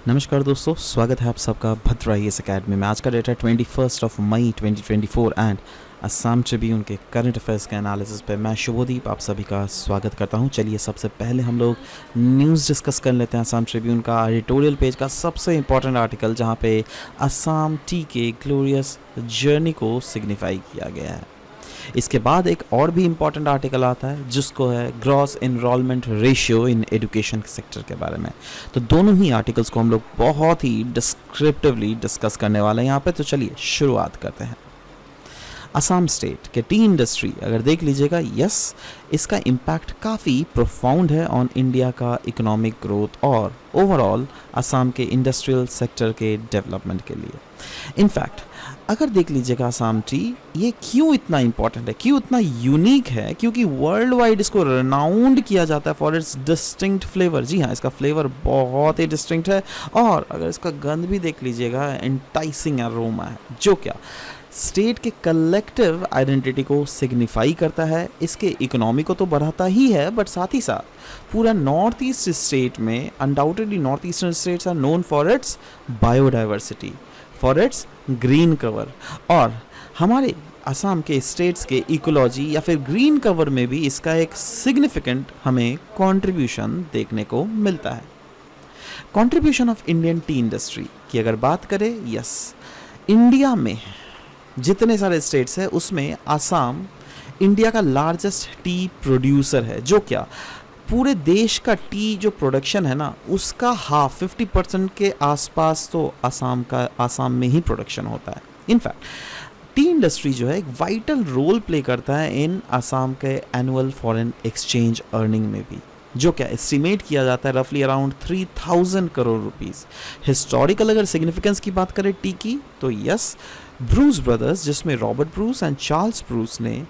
नमस्कार दोस्तों, स्वागत है आप सबका भद्रा इस अकेडमी में। आज का डेट है 21 मई 2024 एंड असम ट्रिब्यून के करंट अफेयर्स के एनालिसिस पे मैं शुभदीप आप सभी का स्वागत करता हूं। चलिए सबसे पहले हम लोग न्यूज़ डिस्कस कर लेते हैं। असम ट्रिब्यून का एडिटोरियल पेज का सबसे इम्पॉर्टेंट आर्टिकल, जहां पे असम टी के ग्लोरियस जर्नी को सिग्निफाई किया गया है। इसके बाद एक और भी इम्पॉर्टेंट आर्टिकल आता है जिसको है gross enrolment ratio in education sector के बारे में। तो दोनों ही आर्टिकल्स को हम लोग बहुत ही डिस्क्रिप्टिवली डिस्कस करने वाले हैं यहाँ पे। तो चलिए शुरुआत करते हैं। असम स्टेट के टी इंडस्ट्री अगर देख लीजिएगा, यस, इसका इम्पैक्ट काफ़ी प्रोफाउंड है ऑन इंडिया का इकोनॉमिक ग्रोथ और ओवरऑल असम के इंडस्ट्रियल सेक्टर के डेवलपमेंट के लिए। इनफैक्ट अगर देख लीजिएगा असम टी ये क्यों इतना इम्पॉर्टेंट है, क्यों इतना यूनिक है, क्योंकि वर्ल्ड वाइड इसको रिनाउंड किया जाता है फॉर इट्स डिस्टिंक्ट फ्लेवर। जी हाँ, इसका फ्लेवर बहुत ही डिस्टिंक्ट है और अगर इसका गंध भी देख लीजिएगा, एंटाइसिंग अरोमा है, जो क्या स्टेट के कलेक्टिव आइडेंटिटी को सिग्निफाई करता है। इसके इकोनॉमी को तो बढ़ाता ही है, बट साथ ही साथ पूरा नॉर्थ ईस्ट स्टेट में undoubtedly north eastern states are known for its biodiversity, for its green cover, और हमारे असम के स्टेट्स के इकोलॉजी या फिर ग्रीन कवर में भी इसका एक सिग्निफिकेंट हमें कंट्रीब्यूशन देखने को मिलता है। Contribution of Indian T industry की अगर बात करें, यस, इंडिया में जितने सारे स्टेट्स हैं उसमें असम इंडिया का लार्जेस्ट टी प्रोड्यूसर है, जो क्या पूरे देश का टी जो प्रोडक्शन है ना, उसका हाफ 50% के आसपास तो असम में ही प्रोडक्शन होता है। इनफैक्ट टी इंडस्ट्री जो है एक वाइटल रोल प्ले करता है इन असम के एनुअल फॉरेन एक्सचेंज अर्निंग में भी, जो क्या एस्टिमेट किया जाता है रफली अराउंड 3000 करोड़ रुपीस। हिस्टोरिकल अगर सिग्निफिकेंस की बात करें टी की, तो यस, ब्रूस ब्रदर्स, जिसमें Robert Bruce and Charles Bruce ने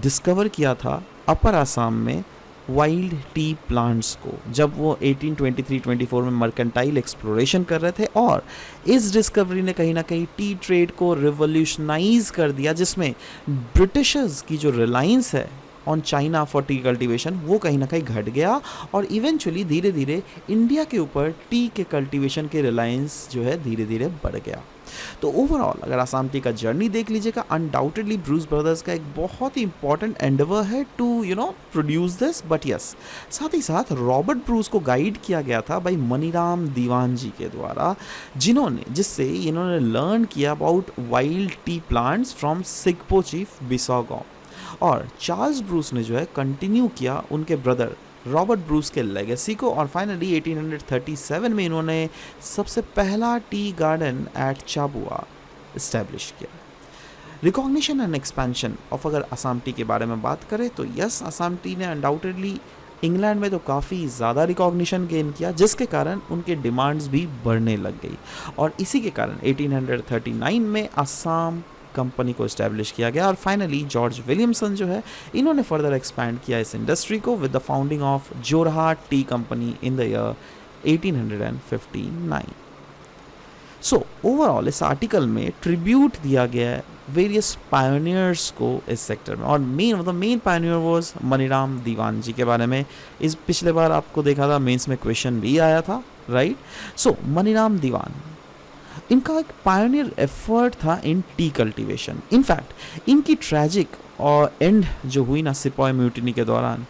डिस्कवर किया था अपर असम में वाइल्ड टी प्लांट्स को, जब वो 1823-24 में मर्केंटाइल एक्सप्लोरेशन कर रहे थे, और इस डिस्कवरी ने कहीं ना कहीं टी ट्रेड को रिवोल्यूशनाइज कर दिया, जिसमें ब्रिटिशर्स की जो रिलायंस है on China for T cultivation वो कहीं ना कहीं घट गया, और इवेंचुअली धीरे धीरे इंडिया के ऊपर टी के कल्टीवेशन के रिलायंस जो है धीरे धीरे बढ़ गया। तो ओवरऑल अगर असम टी का जर्नी देख लीजिएगा, अनडाउटेडली ब्रूस ब्रदर्स का एक बहुत ही इंपॉर्टेंट एंडेवर है to produce this, but yes, साथ ही साथ रॉबर्ट ब्रूस को गाइड किया गया था भाई मनीराम दीवान जी के द्वारा, जिससे इन्होंने लर्न किया about wild tea plants from Singpho chief बिसागांव, और चार्ल्स ब्रूस ने जो है कंटिन्यू किया उनके ब्रदर रॉबर्ट ब्रूस के लेगेसी को, और फाइनली 1837 में इन्होंने सबसे पहला tea garden at Chabua establish किया। रिकॉग्निशन एंड एक्सपेंशन ऑफ अगर असम टी के बारे में बात करें, तो यस, असम टी ने अनडाउटेडली इंग्लैंड में तो काफ़ी ज़्यादा रिकॉग्निशन गेन किया, जिसके कारण उनके डिमांड्स भी बढ़ने लग गई, और इसी के कारण 1839 में असम कंपनी को इस्टेब्लिश किया गया, और फाइनली जॉर्ज विलियमसन जो है इन्होंने फर्दर एक्सपैंड किया इस इंडस्ट्री को with the founding of Jorhat T company in the year 1859। So overall इस आर्टिकल में ट्रिब्यूट दिया गया है वेरियस पायोनियर्स को इस सेक्टर में, और मेन पायोनियर वाज मनीराम दीवान जी के बारे में। इस पिछले बार आपको देखा था मेंस में क्वेश्चन भी आया था, राइट। सो मनीराम दीवान, इनका एक पायोनियर एफर्ट था इन टी कल्टीवेशन। इनफैक्ट इनकी ट्रैजिक और एंड जो हुई ना सिपॉय म्यूटिनी के दौरान,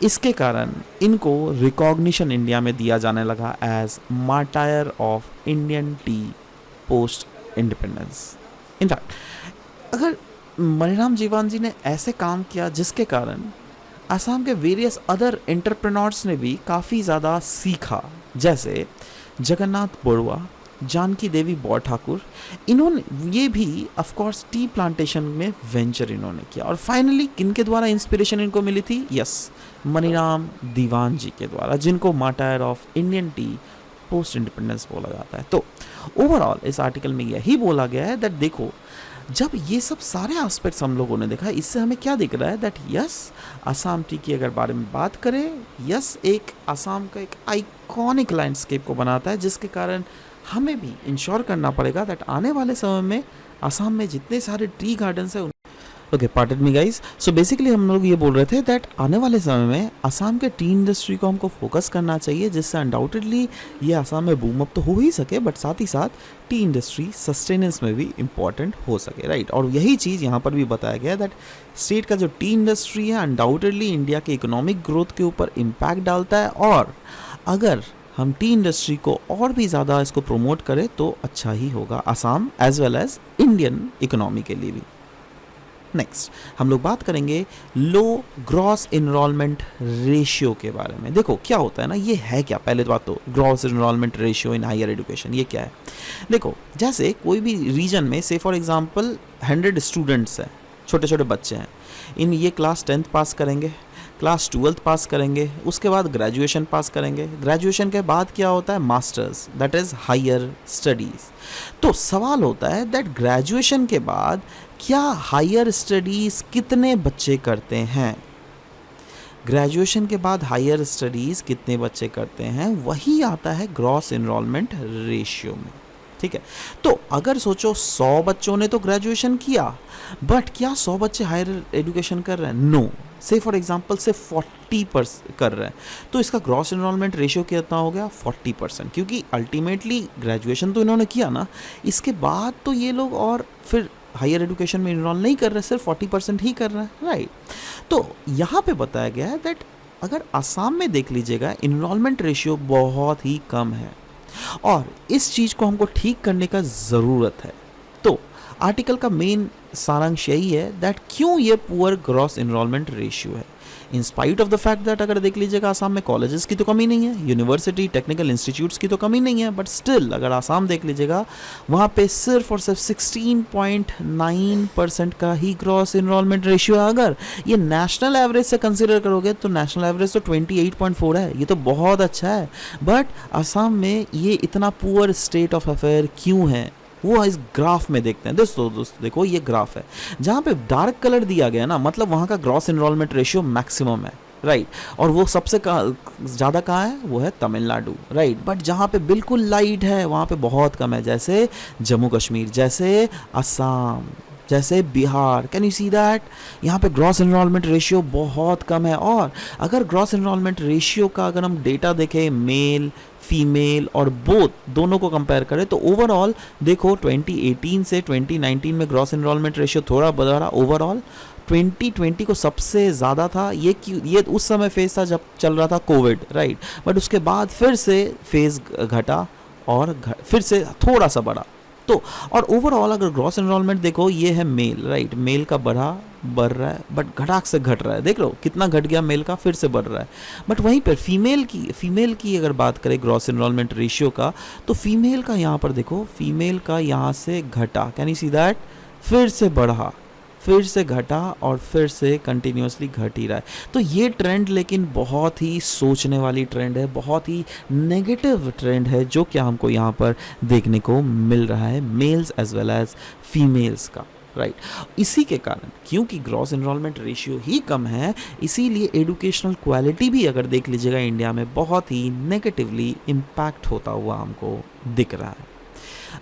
इसके कारण इनको रिकॉग्निशन इंडिया में दिया जाने लगा as martyr of Indian tea post independence. In fact अगर मनीराम दीवान जी ने ऐसे काम किया जिसके कारण असम के वेरियस अदर एंटरप्रेन्योर्स ने भी काफ़ी ज़्यादा सीखा, जैसे जगन्नाथ बरुआ, जानकी देवी बौर ठाकुर, इन्होंने ये भी ऑफ कोर्स टी प्लांटेशन में वेंचर इन्होंने किया, और फाइनली किनके द्वारा इंस्पिरेशन इनको मिली थी, यस, मनीराम दीवान जी के द्वारा, जिनको martyr of Indian tea post independence बोला जाता है। तो ओवरऑल इस आर्टिकल में यही बोला गया है दैट देखो, जब ये सब सारे एस्पेक्ट्स हम लोगों ने देखा, इससे हमें क्या दिख रहा है दैट यस, असम टी की अगर बारे में बात करें, यस, एक असम का एक आइकॉनिक लैंडस्केप को बनाता है, जिसके कारण हमें भी इंश्योर करना पड़ेगा दैट आने वाले समय में असम में जितने सारे टी गार्डन्स हैं okay, pattern me guys. So basically हम लोग ये बोल रहे थे दैट आने वाले समय में असम के टी इंडस्ट्री को हमको फोकस करना चाहिए, जिससे अनडाउटेडली ये असम में बूम अप तो हो ही सके, बट साथ ही साथ टी इंडस्ट्री सस्टेनेंस में भी इम्पॉर्टेंट हो सके, राइट। और यही चीज़ यहाँ पर भी बताया गया दैट स्टेट का जो टी इंडस्ट्री है अनडाउटेडली इंडिया के इकोनॉमिक ग्रोथ के ऊपर इम्पैक्ट डालता है, और अगर हम टी इंडस्ट्री को और भी ज़्यादा इसको प्रमोट करें तो अच्छा ही होगा Assam as well as Indian economy के लिए भी। नेक्स्ट हम लोग बात करेंगे लो ग्रॉस इनरोलमेंट रेशियो के बारे में। देखो क्या होता है ना, ये है क्या, पहले तो बात तो gross enrolment ratio in higher education ये क्या है। देखो जैसे कोई भी रीजन में से फॉर एग्जांपल 100 स्टूडेंट्स हैं, छोटे छोटे बच्चे हैं, इन ये क्लास 10th पास करेंगे, क्लास 12th पास करेंगे, उसके बाद ग्रेजुएशन पास करेंगे, ग्रेजुएशन के बाद क्या होता है masters, that is higher studies. तो सवाल होता है दैट ग्रेजुएशन के बाद क्या हायर स्टडीज़ कितने बच्चे करते हैं, ग्रेजुएशन के बाद हायर स्टडीज़ कितने बच्चे करते हैं, वही आता है ग्रॉस इनरोलमेंट रेशियो में, ठीक है। तो अगर सोचो 100 बच्चों ने तो ग्रेजुएशन किया, बट क्या 100 बच्चे हायर एजुकेशन कर रहे हैं? नो, से फॉर एग्जांपल से 40% कर रहे हैं, तो इसका ग्रॉस इनरोलमेंट रेशियो कितना हो गया 40%, क्योंकि अल्टीमेटली ग्रेजुएशन तो इन्होंने किया ना, इसके बाद तो ये लोग और फिर हायर एजुकेशन में इनरोल नहीं कर रहे, सिर्फ 40% ही कर रहे हैं, राइट। तो यहाँ पे बताया गया है दैट अगर आसाम में देख लीजिएगा इनरोलमेंट रेशियो बहुत ही कम है, और इस चीज़ को हमको ठीक करने का ज़रूरत है। तो आर्टिकल का मेन सारांश यही है दैट क्यों ये पुअर ग्रॉस इनरोलमेंट रेशियो है, in spite of the fact that अगर देख लीजिएगा आसाम में कॉलेजेस की तो कमी नहीं है, यूनिवर्सिटी टेक्निकल इंस्टीट्यूट्स की तो कमी नहीं है, बट स्टिल अगर आसाम देख लीजिएगा वहाँ पे सिर्फ और सिर्फ 16.9% का ही ग्रॉस इनरोलमेंट रेशियो है। अगर ये नेशनल एवरेज से कंसिडर करोगे तो नेशनल एवरेज तो 28.4 है, ये तो बहुत अच्छा है, बट आसाम में ये इतना पुअर स्टेट ऑफ अफेयर क्यों है वो इस ग्राफ में देखते हैं। दोस्तों देखो ये ग्राफ है, जहाँ पे डार्क कलर दिया गया ना, मतलब वहाँ का ग्रॉस इनरोलमेंट रेशियो मैक्सिमम है, राइट। और वो सबसे ज़्यादा कहाँ है, वो है तमिलनाडु, राइट। बट जहाँ पे बिल्कुल लाइट है वहाँ पे बहुत कम है, जैसे जम्मू कश्मीर, जैसे असम, जैसे Bihar. Can you see that, यहाँ पे ग्रॉस इनरोलमेंट रेशियो बहुत कम है। और अगर ग्रॉस इनरोलमेंट रेशियो का अगर हम डेटा देखें मेल फीमेल और बोथ दोनों को कंपेयर करें तो ओवरऑल देखो 2018 से 2019 में ग्रॉस इनरोलमेंट रेशियो थोड़ा बढ़ा, ओवरऑल 2020 को सबसे ज़्यादा था। ये उस समय फेज था जब चल रहा था कोविड, राइट। बट उसके बाद फिर से फेज घटा और फिर से थोड़ा सा बढ़ा। तो और ओवरऑल अगर ग्रॉस एनरोलमेंट देखो ये है मेल, राइट, मेल का बढ़ रहा है, बट घटाक से घट रहा है, देख लो कितना घट गया मेल का, फिर से बढ़ रहा है। बट वहीं पर फीमेल की अगर बात करें ग्रॉस एनरोलमेंट रेशियो का, तो फीमेल का यहाँ पर देखो, फीमेल का यहाँ से घटा, कैन यू सी दैट, फिर से बढ़ा, फिर से घटा और फिर से कंटिन्यूसली घट ही रहा है। तो ये ट्रेंड लेकिन बहुत ही सोचने वाली ट्रेंड है, बहुत ही नेगेटिव ट्रेंड है जो कि हमको यहाँ पर देखने को मिल रहा है males as well as females का, राइट। इसी के कारण क्योंकि ग्रॉस एनरोलमेंट रेशियो ही कम है, इसीलिए एजुकेशनल क्वालिटी भी अगर देख लीजिएगा इंडिया में बहुत ही नेगेटिवली इम्पैक्ट होता हुआ हमको दिख रहा है।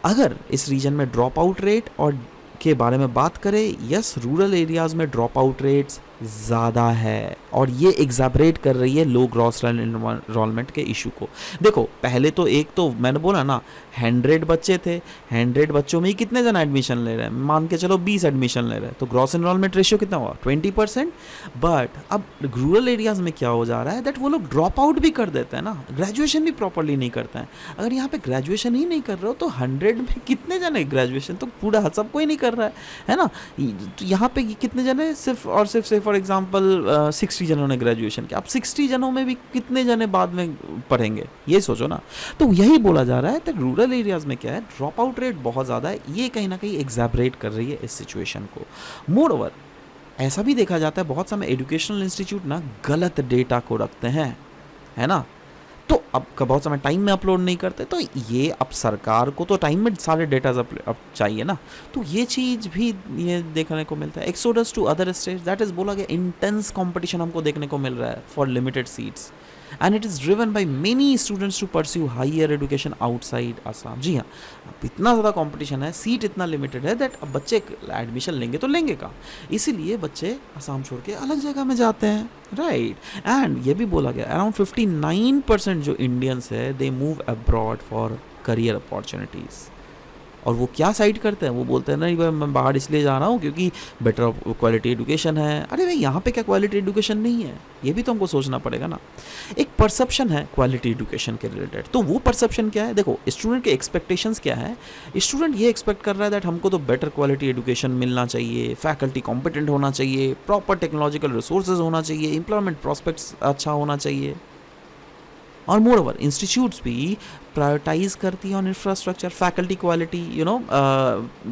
अगर इस रीजन में ड्रॉप आउट रेट और के बारे में बात करें, यस रूरल एरियाज़ में ड्रॉप आउट रेट्स ज़्यादा है और ये एग्जैबरेट कर रही है लो ग्रॉस एनरोलमेंट के इशू को। देखो पहले तो एक तो मैंने बोला ना 100 बच्चे थे, 100 बच्चों में ही कितने जन एडमिशन ले रहे हैं, मान के चलो 20 एडमिशन ले रहे हैं, तो ग्रॉस एनरोलमेंट रेशियो कितना हुआ 20%। बट अब रूरल एरियाज़ में क्या हो जा रहा है दैट वो लोग ड्रॉप आउट भी कर देते हैं ना, ग्रेजुएशन भी प्रॉपरली नहीं करते हैं। अगर यहाँ पे ग्रेजुएशन ही नहीं कर रहे हो तो 100 में कितने जन है ग्रेजुएशन, तो पूरा सब कोई नहीं कर रहा है ना। तो यहाँ पे कितने जन है, सिर्फ और सिर्फ से फॉर एग्जाम्पल 60 जनों ने ग्रेजुएशन किया। अब 60 जनों में भी कितने जने बाद में पढ़ेंगे, ये सोचो ना। तो यही बोला जा रहा है कि रूरल एरियाज़ में क्या है, ड्रॉप आउट रेट बहुत ज़्यादा है, ये कहीं ना कहीं एग्जैबरेट कर रही है इस सिचुएशन को। मोर ओवर ऐसा भी देखा जाता है बहुत सारे एजुकेशनल इंस्टीट्यूट ना गलत डेटा को रखते हैं, है ना। तो अब बहुत समय टाइम में अपलोड नहीं करते, तो ये अब सरकार को तो टाइम में सारे डेटा अब चाहिए ना, तो ये चीज़ भी ये देखने को मिलता है। Exodus to other states, that is बोला गया इंटेंस कंपटीशन हमको देखने को मिल रहा है for limited seats. And it is driven by many students to pursue higher education outside Assam. जी हाँ, अब इतना ज़्यादा कंपटीशन है, सीट इतना लिमिटेड है दैट अब बच्चे एडमिशन लेंगे तो लेंगे कहाँ, इसीलिए बच्चे आसाम छोड़ के अलग जगह में जाते हैं, राइट। एंड ये भी बोला गया अराउंड 59% जो इंडियंस है they move abroad for career opportunities. और वो क्या साइड करते हैं, वो बोलते हैं नहीं भाई मैं बाहर इसलिए जा रहा हूँ क्योंकि बेटर क्वालिटी एजुकेशन है। अरे भाई यहाँ पे क्या क्वालिटी एजुकेशन नहीं है, ये भी तो हमको सोचना पड़ेगा ना। एक परसेप्शन है क्वालिटी एजुकेशन के रिलेटेड, तो वो परसेप्शन क्या है, देखो स्टूडेंट के एक्सपेक्टेशंस क्या है। स्टूडेंट ये एक्सपेक्ट कर रहा है दैट हमको तो बेटर क्वालिटी एजुकेशन मिलना चाहिए, फैकल्टी कॉम्पिटेंट होना चाहिए, प्रॉपर टेक्नोलॉजिकल रिसोर्सेज होना चाहिए, एम्प्लॉयमेंट प्रॉस्पेक्ट्स अच्छा होना चाहिए। और मोर ओवर इंस्टीट्यूट्स भी प्रायोरिटाइज करती है on infrastructure, faculty quality,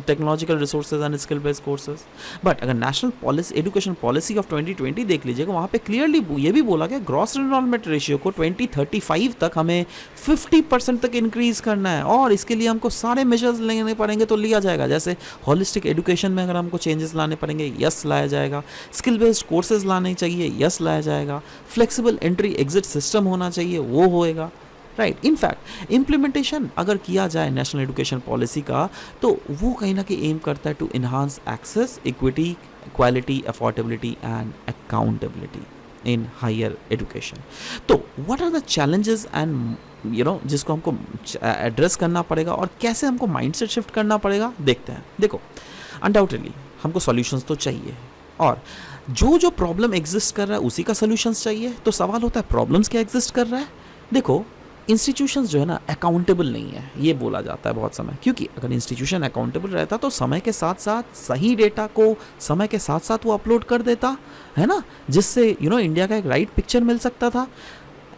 technological resources and skill based courses. But अगर national policy education policy of 2020 देख लीजिएगा, वहाँ पे क्लियरली ये भी बोला गया ग्रॉस एनरोलमेंट रेशियो को 2035 तक हमें 50% तक इंक्रीज करना है, और इसके लिए हमको सारे मेजर्स लेने पड़ेंगे तो लिया जाएगा। जैसे हॉलिस्टिक एजुकेशन में अगर हमको चेंजेस लाने पड़ेंगे, यस लाया जाएगा। स्किल बेस्ड कोर्सेज लाने चाहिए, यस लाया जाएगा। फ्लेक्सिबल एंट्री एग्जिट सिस्टम होना चाहिए, वो होएगा, राइट। इनफैक्ट इम्प्लीमेंटेशन अगर किया जाए नेशनल एजुकेशन पॉलिसी का, तो वो कहीं ना कहीं एम करता है to enhance access, equity, quality, affordability and accountability in higher education. तो what are the challenges and जिसको हमको एड्रेस करना पड़ेगा और कैसे हमको माइंडसेट शिफ्ट करना पड़ेगा, देखते हैं। देखो अनडाउटेडली हमको सॉल्यूशंस तो चाहिए, और जो प्रॉब्लम एग्जिस्ट कर रहा है उसी का सॉल्यूशंस चाहिए। तो सवाल होता है प्रॉब्लम्स क्या एग्जिस्ट कर रहा है। देखो इंस्टीट्यूशंस जो है ना अकाउंटेबल नहीं है, ये बोला जाता है बहुत समय, क्योंकि अगर इंस्टीट्यूशन अकाउंटेबल रहता तो समय के साथ साथ सही डेटा को समय के साथ साथ वो अपलोड कर देता है ना, जिससे इंडिया का एक राइट पिक्चर मिल सकता था।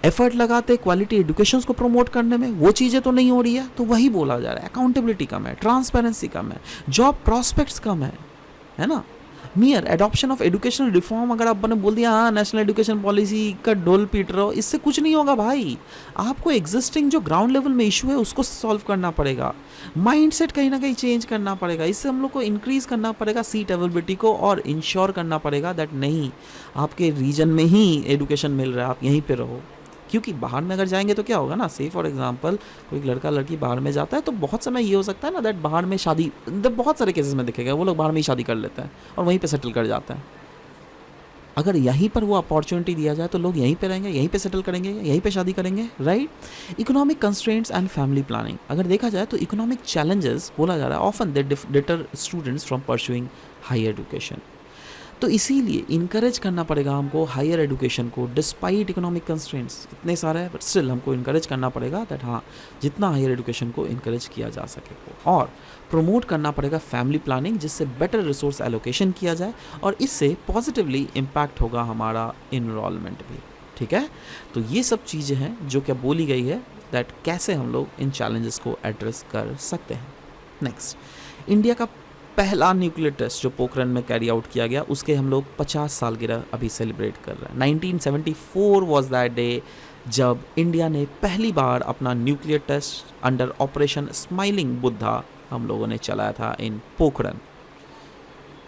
एफर्ट लगाते क्वालिटी एजुकेशन को प्रमोट करने में, वो चीज़ें तो नहीं हो रही है, तो वही बोला जा रहा है अकाउंटेबिलिटी कम है, ट्रांसपेरेंसी कम है, जॉब प्रॉस्पेक्ट्स कम है ना। मियर एडॉप्शन ऑफ एजुकेशनल रिफॉर्म, अगर आप ने बोल दिया हाँ नेशनल एजुकेशन पॉलिसी का डोल पीट रहे हो, इससे कुछ नहीं होगा भाई। आपको एग्जिस्टिंग जो ग्राउंड लेवल में इशू है उसको सॉल्व करना पड़ेगा, माइंडसेट कहीं ना कहीं चेंज करना पड़ेगा। इससे हम लोग को इंक्रीज करना पड़ेगा सीट अवेलेबिलिटी को, और इंश्योर करना पड़ेगा दैट नहीं आपके रीजन में ही एजुकेशन मिल रहा है, आप यहीं पर रहो। क्योंकि बाहर में अगर जाएंगे तो क्या होगा ना, से फॉर एग्जांपल कोई लड़का लड़की बाहर में जाता है तो बहुत समय ये हो सकता है ना दैट बाहर में शादी, बहुत सारे केसेस में दिखेगा वो लोग बाहर में ही शादी कर लेते हैं और वहीं पे सेटल कर जाते हैं। अगर यहीं पर वो अपॉर्चुनिटी दिया जाए तो लोग यहीं पे रहेंगे, यहीं पे सेटल करेंगे, यहीं पे शादी करेंगे, right. Economic constraints and family planning, अगर देखा जाए तो इकोनॉमिक चैलेंजेस बोला जा रहा है often they deter students from pursuing higher education. तो इसीलिए इनकरेज करना पड़ेगा हमको हायर एजुकेशन को, डिस्पाइट इकोनॉमिक कंस्ट्रेंट्स इतने सारे हैं, बट स्टिल हमको इनकरेज करना पड़ेगा दैट हाँ जितना हायर एजुकेशन को इनकरेज किया जा सके वो, और प्रमोट करना पड़ेगा फैमिली प्लानिंग, जिससे बेटर रिसोर्स एलोकेशन किया जाए और इससे पॉजिटिवली इम्पैक्ट होगा हमारा इनरोलमेंट भी, ठीक है। तो ये सब चीज़ें हैं जो क्या बोली गई है दैट कैसे हम लोग इन चैलेंजेस को एड्रेस कर सकते हैं। नेक्स्ट, इंडिया का पहला न्यूक्लियर टेस्ट जो पोखरण में कैरी आउट किया गया, उसके हम लोग 50 सालगिरह अभी सेलिब्रेट कर रहे हैं। 1974 वॉज दैट डे जब इंडिया ने पहली बार अपना nuclear test under operation smiling Buddha हम लोगों ने चलाया था इन पोखरण,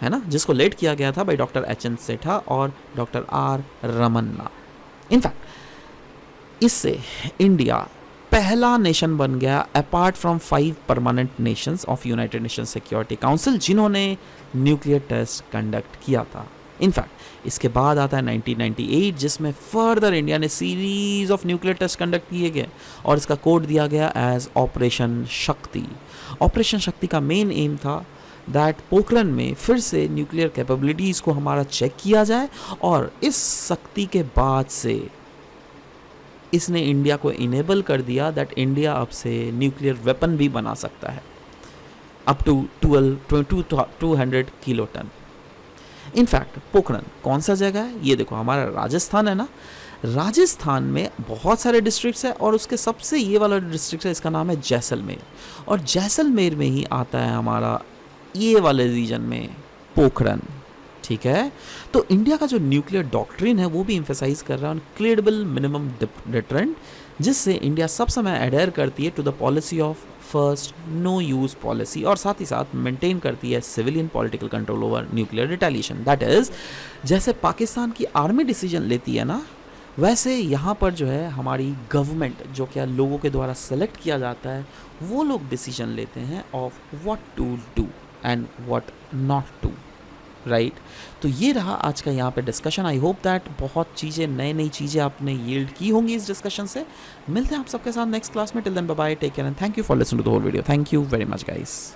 है ना, जिसको लेड किया गया था बाय डॉक्टर एच.एन. सेठा और डॉक्टर आर. रमन्ना। इनफैक्ट इससे इंडिया पहला नेशन बन गया apart from 5 permanent nations of united nation security council जिन्होंने न्यूक्लियर टेस्ट कंडक्ट किया था। इनफैक्ट इसके बाद आता है 1998 जिसमें फर्दर इंडिया ने series of nuclear test conduct किए गए और इसका कोड दिया गया एज ऑपरेशन शक्ति। ऑपरेशन शक्ति का मेन एम था दैट पोखरण में फिर से न्यूक्लियर कैपेबिलिटीज़ को हमारा चेक किया जाए, और इस शक्ति के बाद से इसने इंडिया को इनेबल कर दिया दैट इंडिया अब से न्यूक्लियर वेपन भी बना सकता है up to 200 kiloton. In fact Pokhran कौन सा जगह है, ये देखो हमारा राजस्थान है ना, राजस्थान में बहुत सारे डिस्ट्रिक्ट्स हैं और उसके सबसे ये वाला डिस्ट्रिक्ट है, इसका नाम है जैसलमेर, और जैसलमेर में ही आता है हमारा ये वाले रीजन में पोखरण, ठीक है। तो इंडिया का जो न्यूक्लियर डॉक्ट्रिन है वो भी एम्फेसाइज कर रहा है क्रेडिबल मिनिमम डिटरेंट, जिससे इंडिया सब समय एडहेयर करती है to the policy of first no use policy, और साथ ही साथ मेंटेन करती है civilian political control over nuclear retaliation. That is जैसे पाकिस्तान की आर्मी डिसीजन लेती है ना, वैसे यहाँ पर जो है हमारी गवर्नमेंट जो क्या लोगों के द्वारा सेलेक्ट किया जाता है, वो लोग डिसीजन लेते हैं of what to do and what not to, right. तो ये रहा आज का यहाँ पे डिस्कशन। आई होप दैट बहुत चीज़ें नई नई चीज़ें आपने यील्ड की होंगी इस डिस्कशन से। मिलते हैं आप सबके साथ नेक्स्ट क्लास में। Till then bye bye, take care and thank you for listening to the whole video. Thank you very much guys.